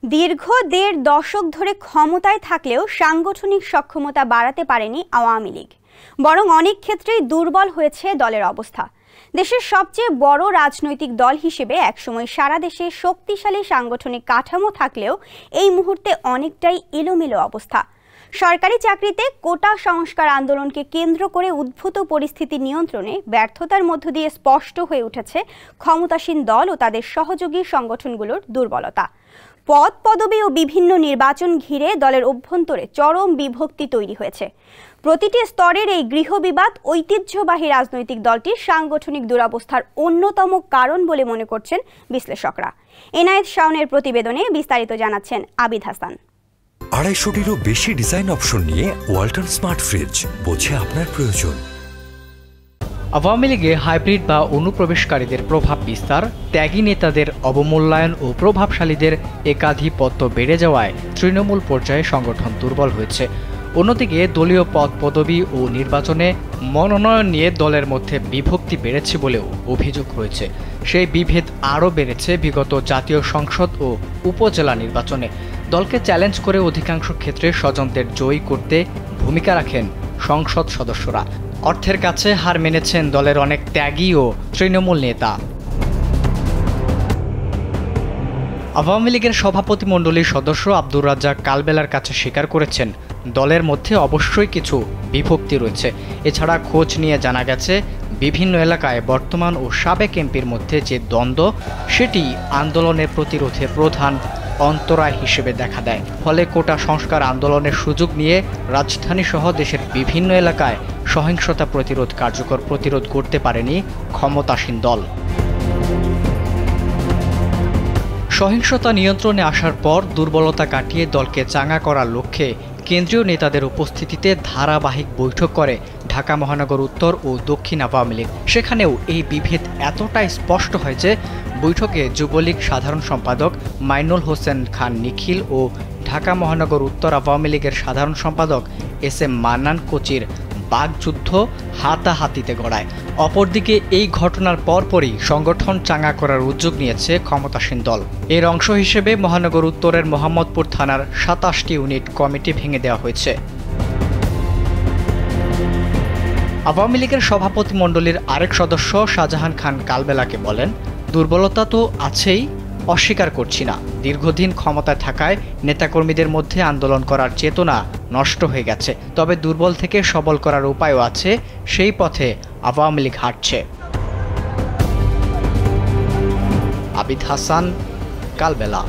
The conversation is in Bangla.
দীর্ঘ ১.৫ দশক ধরে ক্ষমতায় থাকলেও সাংগঠনিক সক্ষমতা বাড়াতে পারেনি আওয়ামী লীগ, বরং অনেক ক্ষেত্রেই দুর্বল হয়েছে দলের অবস্থা। দেশের সবচেয়ে বড় রাজনৈতিক দল হিসেবে একসময় সারা দেশে শক্তিশালী সাংগঠনিক কাঠামো থাকলেও এই মুহূর্তে অনেকটাই এলোমেলো অবস্থা। সরকারি চাকরিতে কোটা সংস্কার আন্দোলনকে কেন্দ্র করে উদ্ভূত পরিস্থিতি নিয়ন্ত্রণে ব্যর্থতার মধ্য দিয়ে স্পষ্ট হয়ে উঠেছে ক্ষমতাসীন দল ও তাদের সহযোগী সংগঠনগুলোর দুর্বলতা। পদ পদবি ও বিভিন্ন নির্বাচন ঘিরে দলের অভ্যন্তরে চরম বিভক্তি তৈরি হয়েছে। প্রতিটি স্তরের এই গৃহবিবাদ ঐতিহ্যবাহী রাজনৈতিক দলটির সাংগঠনিক দুরবস্থার অন্যতম কারণ বলে মনে করছেন বিশ্লেষকরা। এনায়েত শাওনের প্রতিবেদনে বিস্তারিত জানাচ্ছেন আবিদ হাসান। ২৫০টিরও বেশি ডিজাইন অপশন নিয়ে ওয়ালটন স্মার্ট ফ্রিজ, বোঝে আপনার প্রয়োজন। আওয়ামী লীগে হাইব্রিড বা অনুপ্রবেশকারীদের প্রভাব বিস্তার, ত্যাগী নেতাদের অবমূল্যায়ন ও প্রভাবশালীদের একাধিপত্য বেড়ে যাওয়ায় তৃণমূল পর্যায়ে সংগঠন দুর্বল হয়েছে। অন্যদিকে দলীয় পদ পদবি ও নির্বাচনে মনোনয়ন নিয়ে দলের মধ্যে বিভক্তি বেড়েছে বলেও অভিযোগ রয়েছে। সেই বিভেদ আরও বেড়েছে বিগত জাতীয় সংসদ ও উপজেলা নির্বাচনে। দলকে চ্যালেঞ্জ করে অধিকাংশ ক্ষেত্রে স্বজনদের জয়ী করতে ভূমিকা রাখেন সংসদ সদস্যরা। অর্থের কাছে হার মেনেছেন দলের অনেক ত্যাগী ও তৃণমূল নেতা। আওয়ামী লীগের সভাপতিমণ্ডলীর সদস্য আব্দুর রাজ্জাক কালবেলার কাছে স্বীকার করেছেন, দলের মধ্যে অবশ্যই কিছু বিভক্তি রয়েছে। এছাড়া খোঁজ নিয়ে জানা গেছে, বিভিন্ন এলাকায় বর্তমান ও সাবেক এমপির মধ্যে যে দ্বন্দ্ব, সেটি আন্দোলনের প্রতিরোধে প্রধান অন্তরায় হিসেবে দেখা দেয়। ফলে কোটা সংস্কার আন্দোলনের সুযোগ নিয়ে রাজধানীসহ দেশের বিভিন্ন এলাকায় সহিংসতা কার্যকর প্রতিরোধ করতে পারেনি ক্ষমতাসীন দল। সহিংসতা নিয়ন্ত্রণে আসার পর দুর্বলতা কাটিয়ে দলকে চাঙা করার লক্ষ্যে কেন্দ্রীয় নেতাদের উপস্থিতিতে ধারাবাহিক বৈঠক করে ঢাকা মহানগর উত্তর ও দক্ষিণ আওয়ামী লীগ। সেখানেও এই বিভেদ এতটাই স্পষ্ট হয় যে বৈঠকে যুবলীগ সাধারণ সম্পাদক মাইনুল হোসেন খান নিখিল ও ঢাকা মহানগর উত্তর আওয়ামী লীগের সাধারণ সম্পাদক এস.এম. মান্নান কোচির বাগযুদ্ধ হাতাহাতিতে গড়ায়। অপরদিকে এই ঘটনার পরপরই সংগঠন চাঙা করার উদ্যোগ নিয়েছে ক্ষমতাসীন দল। এর অংশ হিসেবে মহানগর উত্তরের মোহাম্মদপুর থানার ২৭টি ইউনিট কমিটি ভেঙে দেওয়া হয়েছে। আওয়ামী লীগের সভাপতিমণ্ডলীর আরেক সদস্য শাহজাহান খান কালবেলাকে বলেন, দুর্বলতা তো আছেই, অস্বীকার করছি না। দীর্ঘদিন ক্ষমতায় থাকায় নেতাকর্মীদের মধ্যে আন্দোলন করার চেতনা নষ্ট হয়ে গেছে। তবে দুর্বল থেকে সবল করার উপায়ও আছে, সেই পথে আওয়ামী লীগ হাঁটছে। আবিদ হাসান, কালবেলা।